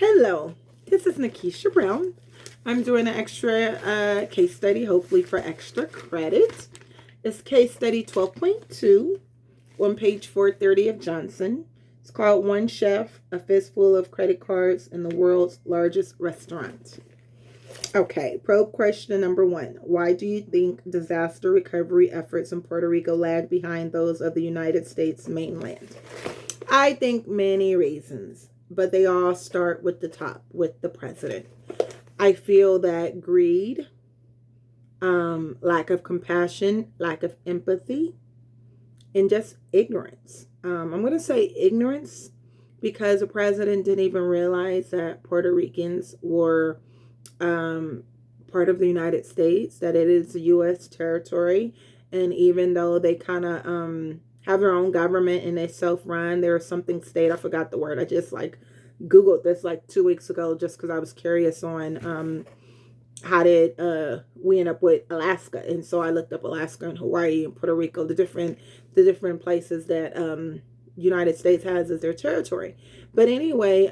Hello, this is Nikisha Brown. I'm doing an extra case study, hopefully for extra credit. It's case study 12.2 on page 430 of Johnson. It's called One Chef, a Fistful of Credit Cards in the World's Largest Restaurant. Okay, probe question number 1. Why do you think disaster recovery efforts in Puerto Rico lag behind those of the United States mainland? I think many reasons, but they all start with the top, with the president. I feel that greed, lack of compassion, lack of empathy, and just ignorance. I'm going to say ignorance because the president didn't even realize that Puerto Ricans were part of the United States, that it is a U.S. territory. And even though they kind of have their own government and they self-run, there's something state, I forgot the word. I just Googled this 2 weeks ago just because I was curious on how did we end up with Alaska. And so I looked up Alaska and Hawaii and Puerto Rico, the different places that United States has as their territory. But anyway,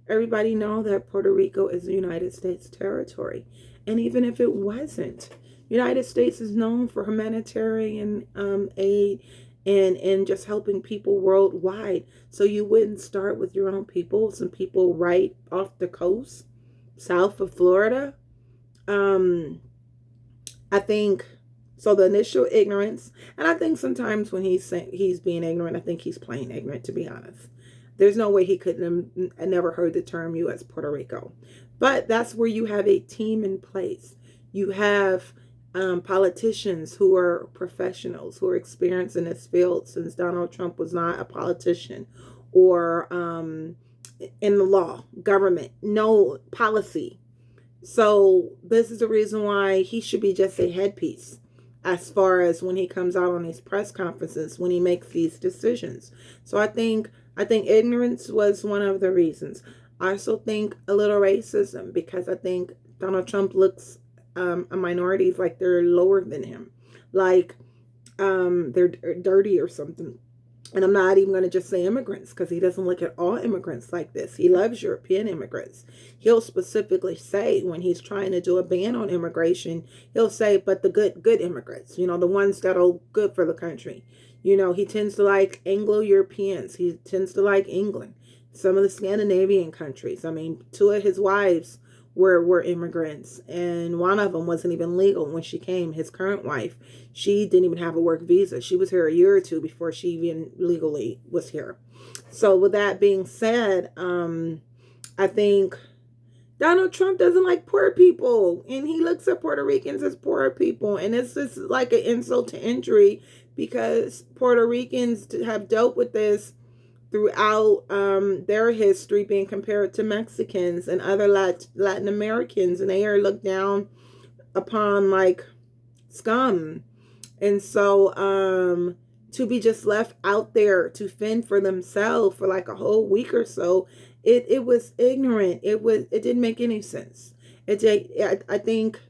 everybody know that Puerto Rico is the United States territory. And even if it wasn't, United States is known for humanitarian aid and just helping people worldwide. So you wouldn't start with your own people, some people right off the coast, south of Florida. I think so. The initial ignorance, and I think sometimes when he's being ignorant, I think he's plain ignorant, to be honest. There's no way he couldn't have never heard the term U.S. Puerto Rico. But that's where you have a team in place. You have politicians who are professionals, who are experienced in this field, since Donald Trump was not a politician, or in the law, government, no policy. So this is the reason why he should be just a headpiece as far as when he comes out on these press conferences, when he makes these decisions. So I think ignorance was one of the reasons. I also think a little racism, because I think Donald Trump looks at minorities like they're lower than him, like they're dirty or something. And I'm not even going to just say immigrants, because he doesn't look at all immigrants like this. He loves European immigrants. He'll specifically say, when he's trying to do a ban on immigration, he'll say, but the good immigrants, the ones that are good for the country. He tends to like Anglo-Europeans. He tends to like England, some of the Scandinavian countries. I mean, 2 of his wives were immigrants, and one of them wasn't even legal when she came. His current wife, she didn't even have a work visa. She was here a year or 2 before she even legally was here. So with that being said, I think Donald Trump doesn't like poor people, and he looks at Puerto Ricans as poor people, and it's just like an insult to injury, because Puerto Ricans have dealt with this throughout their history, being compared to Mexicans and other Latin Americans, and they are looked down upon like scum. And so to be just left out there to fend for themselves for like a whole week or so, it was ignorant. It didn't make any sense. I think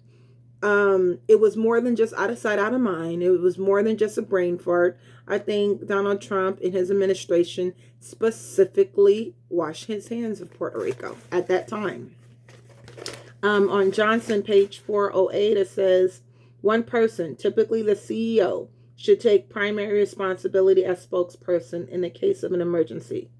it was more than just out of sight, out of mind. It was more than just a brain fart. I think Donald Trump and his administration specifically washed his hands of Puerto Rico at that time. On Johnson, page 408, it says, one person, typically the CEO, should take primary responsibility as spokesperson in the case of an emergency.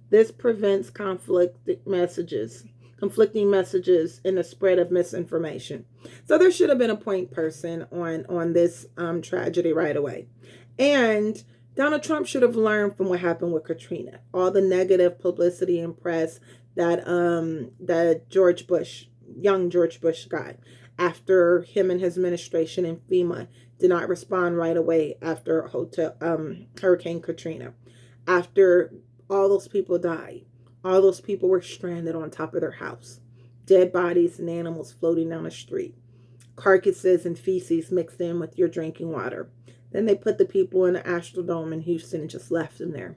This prevents conflicting messages and the spread of misinformation. So there should have been a point person on this tragedy right away. And Donald Trump should have learned from what happened with Katrina, all the negative publicity and press that young George Bush got after him and his administration and FEMA did not respond right away after Hurricane Katrina. After all those people died, all those people were stranded on top of their house, dead bodies and animals floating down the street, carcasses and feces mixed in with your drinking water. Then they put the people in the Astrodome in Houston and just left them there.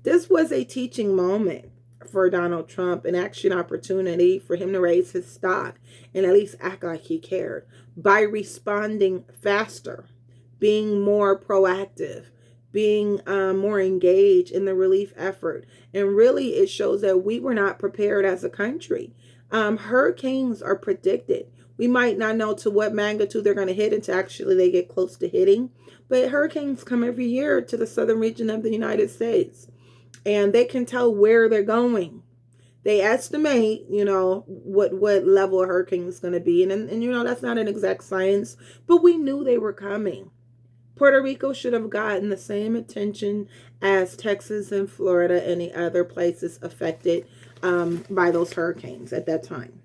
This was a teaching moment for Donald Trump, and actually an opportunity for him to raise his stock and at least act like he cared by responding faster, being more proactive, being more engaged in the relief effort. And really, it shows that we were not prepared as a country. Hurricanes are predicted. We might not know to what magnitude they're going to hit until actually they get close to hitting. But hurricanes come every year to the southern region of the United States, and they can tell where they're going. They estimate, what level a hurricane is going to be, and that's not an exact science, but we knew they were coming. Puerto Rico should have gotten the same attention as Texas and Florida and the other places affected by those hurricanes at that time.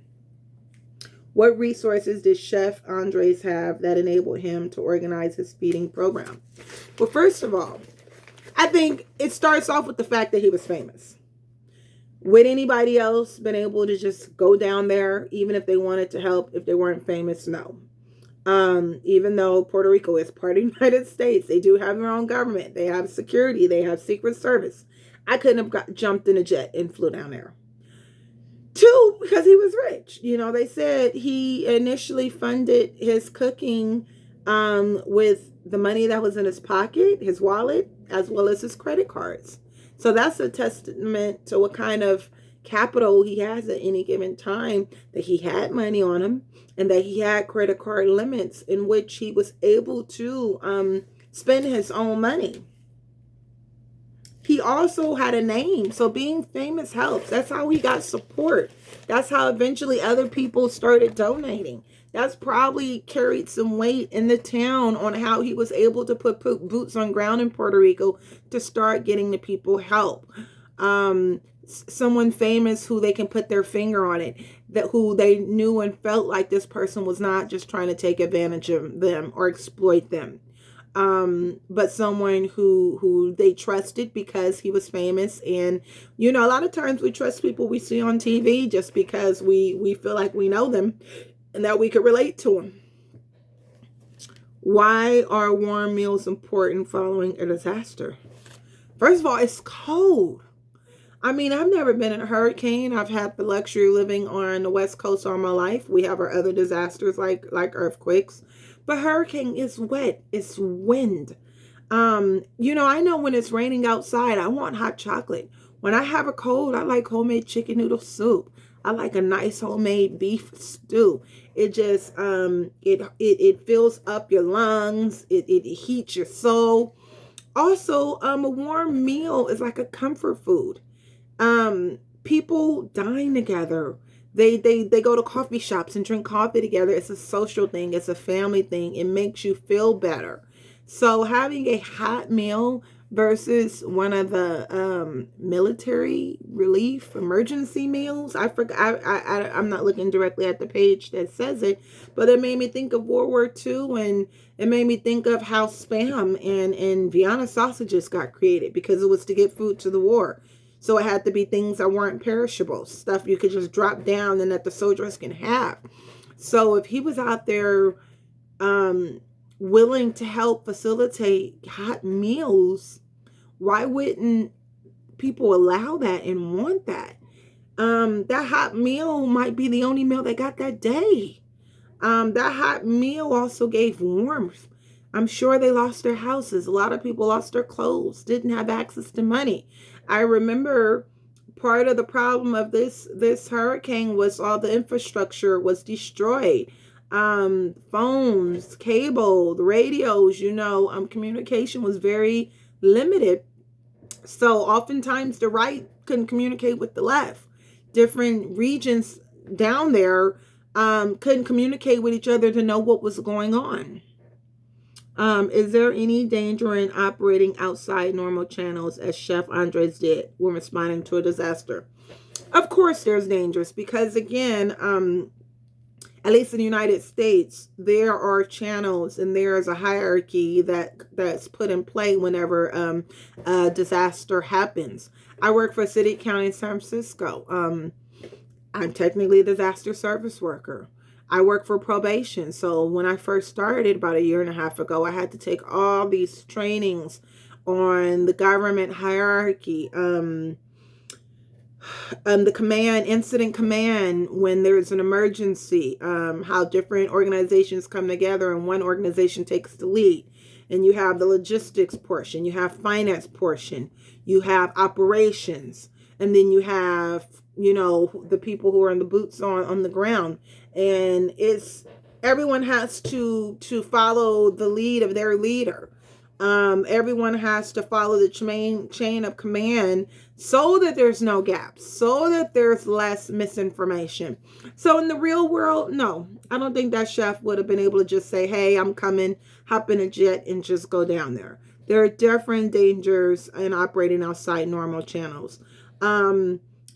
What resources did Chef Andres have that enabled him to organize his feeding program? Well, first of all, I think it starts off with the fact that he was famous. Would anybody else been able to just go down there, even if they wanted to help, if they weren't famous? No. Even though Puerto Rico is part of the United States, they do have their own government. They have security. They have Secret Service. I couldn't have jumped in a jet and flew down there. Two, because he was rich. They said he initially funded his cooking with the money that was in his pocket, his wallet, as well as his credit cards. So that's a testament to what kind of capital he has at any given time, that he had money on him and that he had credit card limits in which he was able to spend his own money. He also had a name, so being famous helps. That's how he got support. That's how eventually other people started donating. That's probably carried some weight in the town on how he was able to put boots on ground in Puerto Rico to start getting the people help. Someone famous who they can put their finger on it, that who they knew and felt like this person was not just trying to take advantage of them or exploit them. But someone who they trusted because he was famous. And, a lot of times we trust people we see on TV just because we feel like we know them and that we could relate to them. Why are warm meals important following a disaster? First of all, it's cold. I've never been in a hurricane. I've had the luxury of living on the West Coast all my life. We have our other disasters like earthquakes. But hurricane is wet. It's wind. I know when it's raining outside, I want hot chocolate. When I have a cold, I like homemade chicken noodle soup. I like a nice homemade beef stew. It just, it fills up your lungs. It heats your soul. Also, a warm meal is like a comfort food. People dine together. They go to coffee shops and drink coffee together. It's a social thing. It's a family thing. It makes you feel better. So having a hot meal versus one of the military relief emergency meals. I forgot. I'm not looking directly at the page that says it, but it made me think of World War II, and it made me think of how Spam and Vienna sausages got created because it was to get food to the war. So it had to be things that weren't perishable, stuff you could just drop down and that the soldiers can have. So if he was out there willing to help facilitate hot meals, why wouldn't people allow that and want that? That hot meal might be the only meal they got that day. That hot meal also gave warmth. I'm sure they lost their houses. A lot of people lost their clothes, didn't have access to money. I remember part of the problem of this hurricane was all the infrastructure was destroyed. Phones, cable, the radios, communication was very limited. So oftentimes the right couldn't communicate with the left. Different regions down there couldn't communicate with each other to know what was going on. Is there any danger in operating outside normal channels as Chef Andres did when responding to a disaster? Of course there's dangers because, again, at least in the United States, there are channels and there's a hierarchy that's put in play whenever a disaster happens. I work for City County in San Francisco. I'm technically a disaster service worker. I work for probation. So when I first started about 1.5 years ago, I had to take all these trainings on the government hierarchy, the incident command when there's an emergency, how different organizations come together and one organization takes the lead. and you have the logistics portion, you have finance portion, you have operations, and then you have, you know, the people who are in the boots on the ground. And it's everyone has to follow the lead of their leader. Everyone has to follow the chain of command so that there's no gaps, so that there's less misinformation. So in the real world, no, I don't think that chef would have been able to just say, hey, I'm coming, hop in a jet and just go down there. There are different dangers in operating outside normal channels.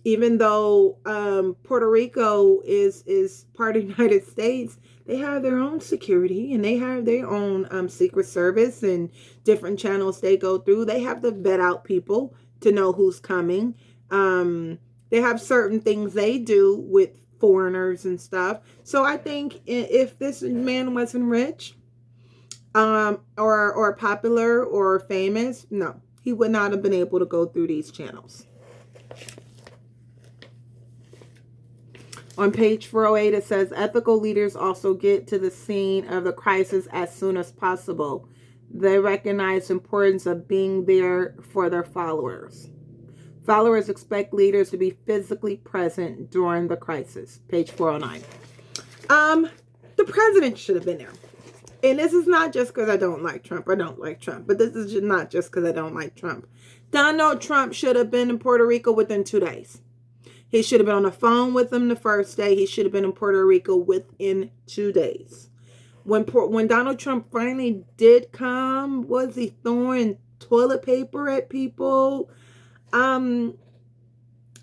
Even though Puerto Rico is part of the United States, they have their own security and they have their own Secret Service and different channels they go through. They have to vet out people to know who's coming. They have certain things they do with foreigners and stuff. So I think if this man wasn't rich, or popular or famous, no, he would not have been able to go through these channels. On page 408, it says, ethical leaders also get to the scene of the crisis as soon as possible. They recognize the importance of being there for their followers. Followers expect leaders to be physically present during the crisis. Page 409. The president should have been there. And this is not just because I don't like Trump. I don't like Trump. But this is not just because I don't like Trump. Donald Trump should have been in Puerto Rico within 2 days. He should have been on the phone with them the first day. He should have been in Puerto Rico within 2 days. When Donald Trump finally did come, was he throwing toilet paper at people?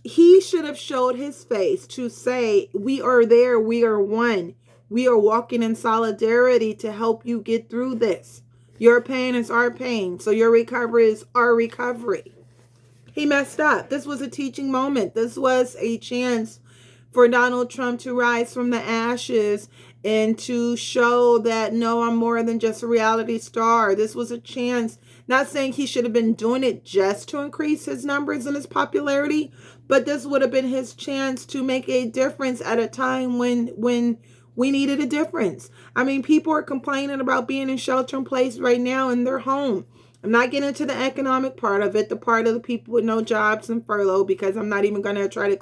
He should have showed his face to say, we are there, we are one. We are walking in solidarity to help you get through this. Your pain is our pain, so your recovery is our recovery. He messed up. This was a teaching moment. This was a chance for Donald Trump to rise from the ashes and to show that, no, I'm more than just a reality star. This was a chance, not saying he should have been doing it just to increase his numbers and his popularity, but this would have been his chance to make a difference at a time when we needed a difference. I mean, people are complaining about being in shelter in place right now in their home. I'm not getting into the economic part of it, the part of the people with no jobs and furlough, because I'm not even going to try to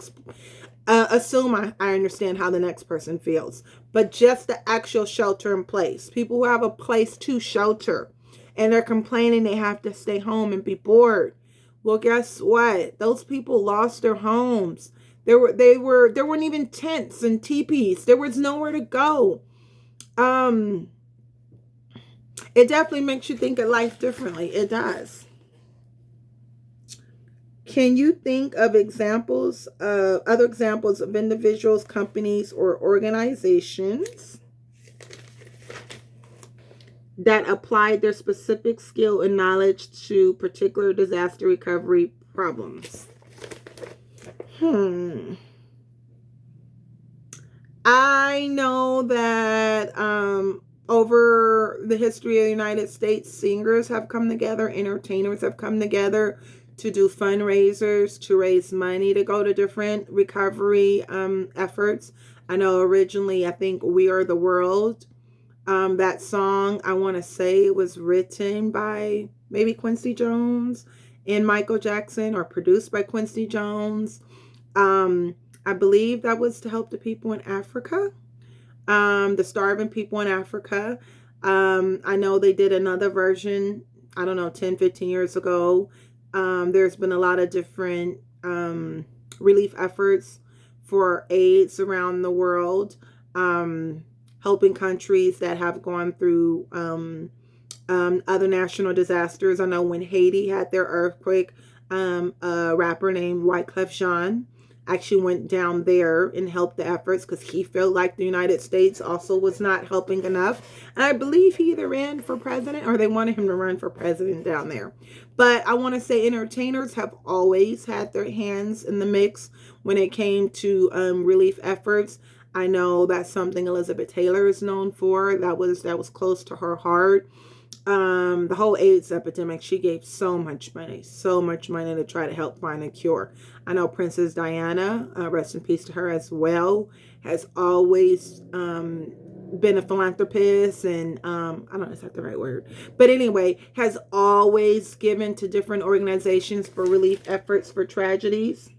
assume I understand how the next person feels. But just the actual shelter in place. People who have a place to shelter and they're complaining they have to stay home and be bored. Well, guess what? Those people lost their homes. There weren't even tents and teepees. There was nowhere to go. It definitely makes you think of life differently. It does. Can you think of other examples of individuals, companies, or organizations that applied their specific skill and knowledge to particular disaster recovery problems? I know that over the history of the United States, singers have come together, entertainers have come together to do fundraisers, to raise money, to go to different recovery efforts. I know originally, I think We Are the World, that song, I want to say it was written by maybe Quincy Jones and Michael Jackson, or produced by Quincy Jones. I believe that was to help the people in Africa. The starving people in Africa. I know they did another version, I don't know, 10, 15 years ago. There's been a lot of different relief efforts for AIDS around the world, helping countries that have gone through other national disasters. I know when Haiti had their earthquake, a rapper named Wyclef Jean actually went down there and helped the efforts because he felt like the United States also was not helping enough. And I believe he either ran for president or they wanted him to run for president down there. But I want to say entertainers have always had their hands in the mix when it came to relief efforts. I know that's something Elizabeth Taylor is known for. That was close to her heart. The whole AIDS epidemic, she gave so much money to try to help find a cure. I know Princess Diana, rest in peace to her as well, has always been a philanthropist and I don't know if that's the right word, but anyway, has always given to different organizations for relief efforts for tragedies.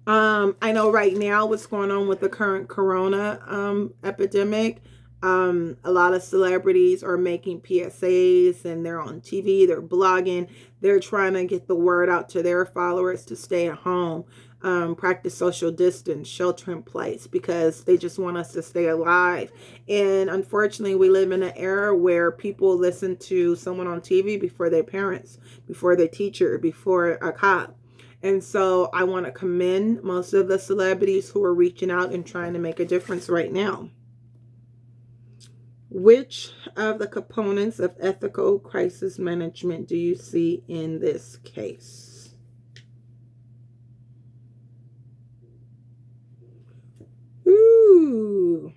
I know right now what's going on with the current corona epidemic. A lot of celebrities are making PSAs and they're on TV, they're blogging, they're trying to get the word out to their followers to stay at home, practice social distance, shelter in place, because they just want us to stay alive. And unfortunately, we live in an era where people listen to someone on TV before their parents, before their teacher, before a cop. And so I want to commend most of the celebrities who are reaching out and trying to make a difference right now. Which of the components of ethical crisis management do you see in this case? Ooh.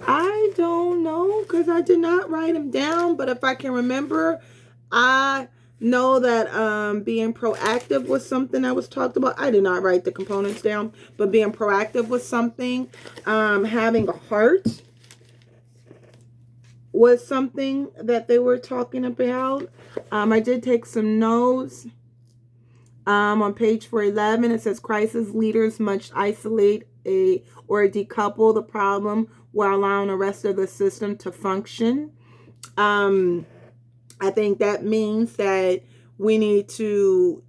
I don't know because I did not write them down, but if I can remember, I know that being proactive was something that was talked about. I did not write the components down, but being proactive was something. Having a heart was something that they were talking about. I did take some notes. On page 411, it says crisis leaders must isolate or decouple the problem while allowing the rest of the system to function. I think that means that we need to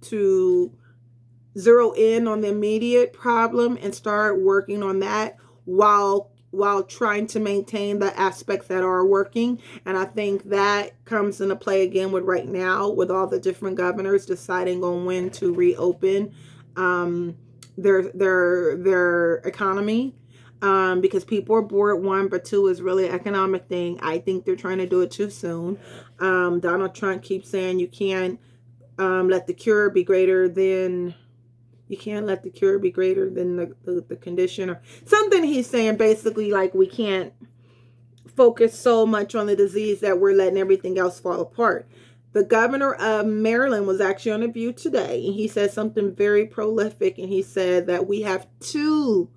zero in on the immediate problem and start working on that while trying to maintain the aspects that are working. And I think that comes into play again with right now with all the different governors deciding on when to reopen their economy. Because people are bored, one, but two is really an economic thing. I think they're trying to do it too soon. Donald Trump keeps saying you can't let the cure be greater than the condition, or something he's saying basically, like we can't focus so much on the disease that we're letting everything else fall apart. The governor of Maryland was actually on a View today, and he said something very prolific, and he said that we have two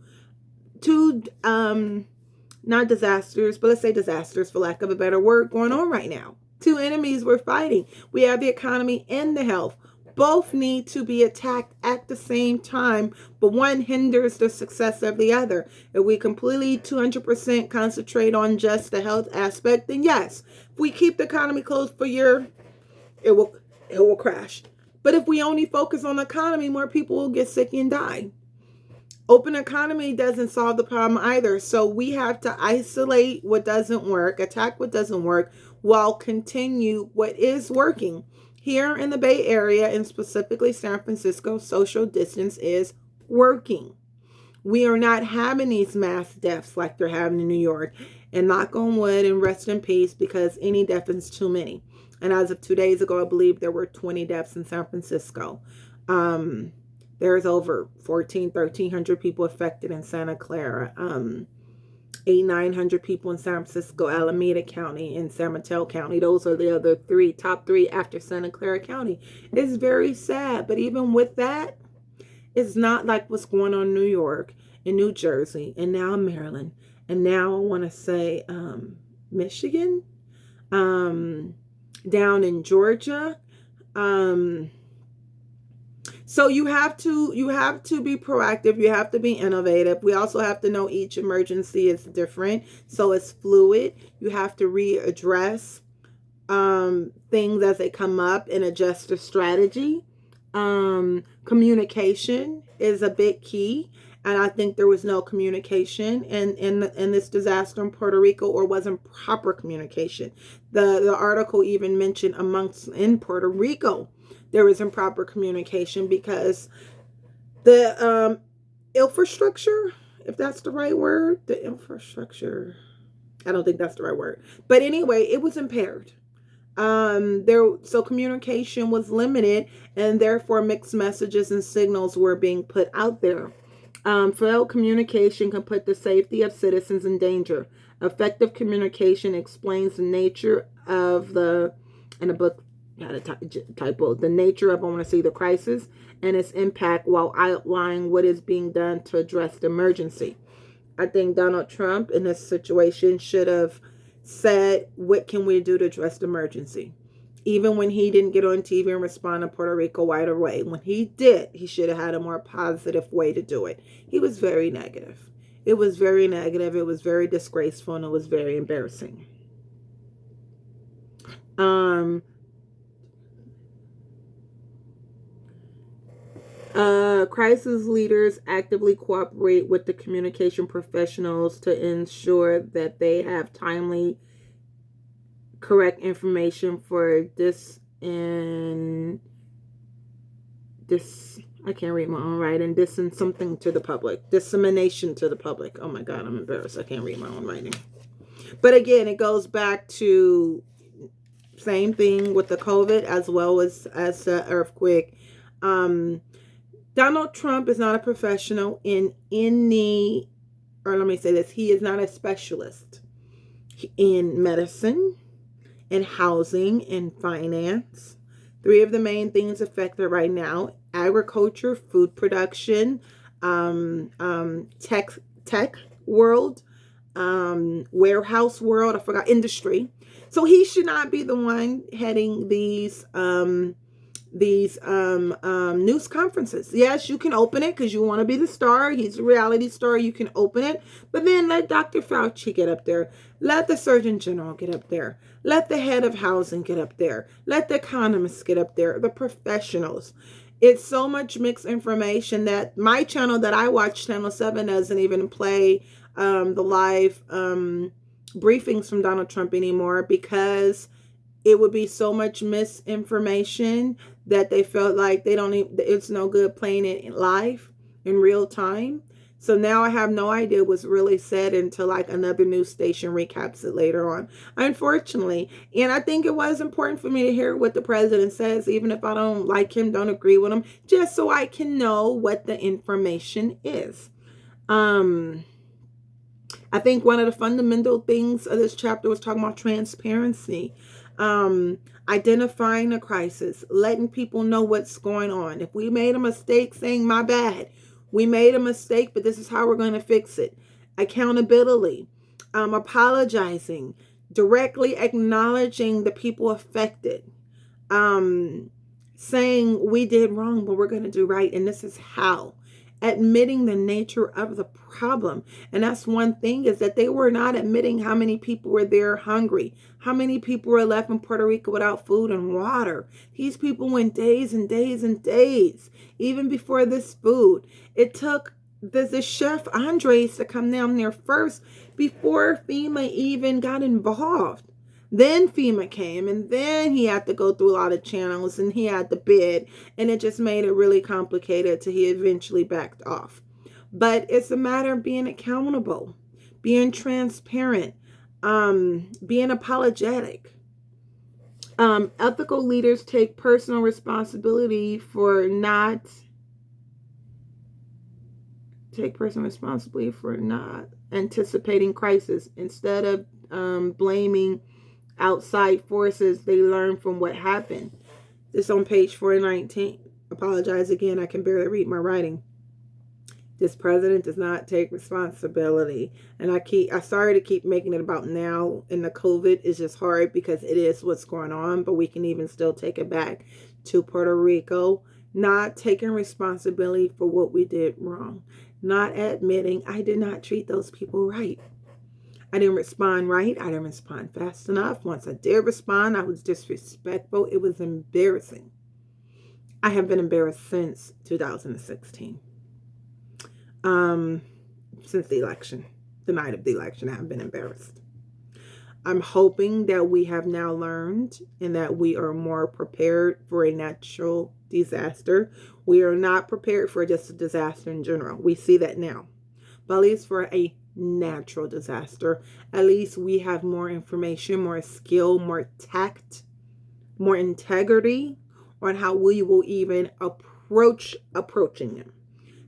not disasters, but let's say disasters for lack of a better word, going on right now. Two enemies we're fighting. We have the economy and the health. Both need to be attacked at the same time, but one hinders the success of the other. If we completely 200% concentrate on just the health aspect, then yes, if we keep the economy closed for a year, it will crash. But if we only focus on the economy, more people will get sick and die. Open economy doesn't solve the problem either. So we have to isolate what doesn't work, attack what doesn't work, while continue what is working. Here in the Bay Area, and specifically San Francisco, social distance is working. We are not having these mass deaths like they're having in New York. And knock on wood and rest in peace, because any death is too many. And as of 2 days ago, I believe there were 20 deaths in San Francisco. There's over 1,300 people affected in Santa Clara, 900 people in San Francisco, Alameda County, and San Mateo County. Those are the other top three after Santa Clara County. It's very sad, but even with that, it's not like what's going on in New York, in New Jersey, and now Maryland, and now I want to say Michigan, down in Georgia. So you have to be proactive. You have to be innovative. We also have to know each emergency is different. So it's fluid. You have to readdress things as they come up and adjust the strategy. Communication is a big key. And I think there was no communication in this disaster in Puerto Rico, or wasn't proper communication. The article even mentioned in Puerto Rico, there was improper communication because the infrastructure, if that's the right word, I don't think that's the right word. But anyway, it was impaired. So communication was limited, and therefore mixed messages and signals were being put out there. Failed communication can put the safety of citizens in danger. Effective communication explains the nature of the nature of, the crisis and its impact while outlining what is being done to address the emergency. I think Donald Trump in this situation should have said, what can we do to address the emergency? Even when he didn't get on TV and respond to Puerto Rico right away, when he did, he should have had a more positive way to do it. He was very negative. It was very negative. It was very disgraceful, and it was very embarrassing. Crisis leaders actively cooperate with the communication professionals to ensure that they have timely, correct information for I can't read my own writing. Something to the public. Dissemination to the public. Oh my God, I'm embarrassed. I can't read my own writing. But again, it goes back to same thing with the COVID as well as the earthquake. Donald Trump is not a professional in any, or let me say this, he is not a specialist in medicine, in housing, in finance. Three of the main things affected right now: agriculture, food production, tech world, warehouse world, I forgot, industry. So he should not be the one heading these news conferences. Yes, you can open it because you want to be the star. He's a reality star. You can open it, but then let Dr. Fauci get up there. Let the Surgeon General get up there. Let the head of housing get up there. Let the economists get up there. The professionals. It's so much mixed information that my channel that I watch, Channel 7, doesn't even play the live briefings from Donald Trump anymore, because it would be so much misinformation that they felt like it's no good playing it live in real time. So now I have no idea what's really said until like another news station recaps it later on, unfortunately. And I think it was important for me to hear what the president says, even if I don't like him, don't agree with him, just so I can know what the information is. I think one of the fundamental things of this chapter was talking about transparency. Identifying a crisis, letting people know what's going on. If we made a mistake, saying my bad, we made a mistake, but this is how we're going to fix it. Accountability, apologizing, directly acknowledging the people affected, saying we did wrong, but we're going to do right, and this is how. Admitting the nature of the problem. And that's one thing, is that they were not admitting how many people were there hungry, how many people were left in Puerto Rico without food and water. These people went days and days and days, even before this food. It took the chef Andres to come down there first before FEMA even got involved. Then FEMA came, and then he had to go through a lot of channels, and he had to bid, and it just made it really complicated till he eventually backed off. But it's a matter of being accountable, being transparent, being apologetic. Ethical leaders take personal responsibility for not anticipating crisis. Instead of blaming outside forces, they learn from what happened. This on page 419. Apologize again, I can barely read my writing. This president does not take responsibility. And I sorry to keep making it about now, and the COVID is just hard because it is what's going on, but we can even still take it back to Puerto Rico. Not taking responsibility for what we did wrong. Not admitting I did not treat those people right. I didn't respond right. I didn't respond fast enough. Once I did respond, I was disrespectful. It was embarrassing. I have been embarrassed since 2016. Since the election, the night of the election, I have been embarrassed. I'm hoping that we have now learned and that we are more prepared for a natural disaster. We are not prepared for just a disaster in general. We see that now. But at least for a natural disaster, at least we have more information, more skill, more tact, more integrity on how we will even approaching them,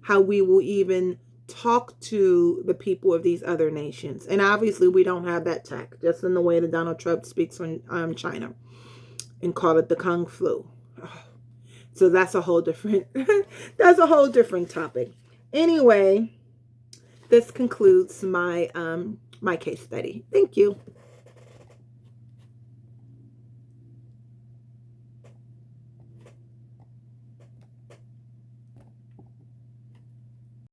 how we will even talk to the people of these other nations. And obviously we don't have that tact, just in the way that Donald Trump speaks on China and call it the Kung flu. So that's a whole different topic. Anyway, this concludes my my case study. Thank you.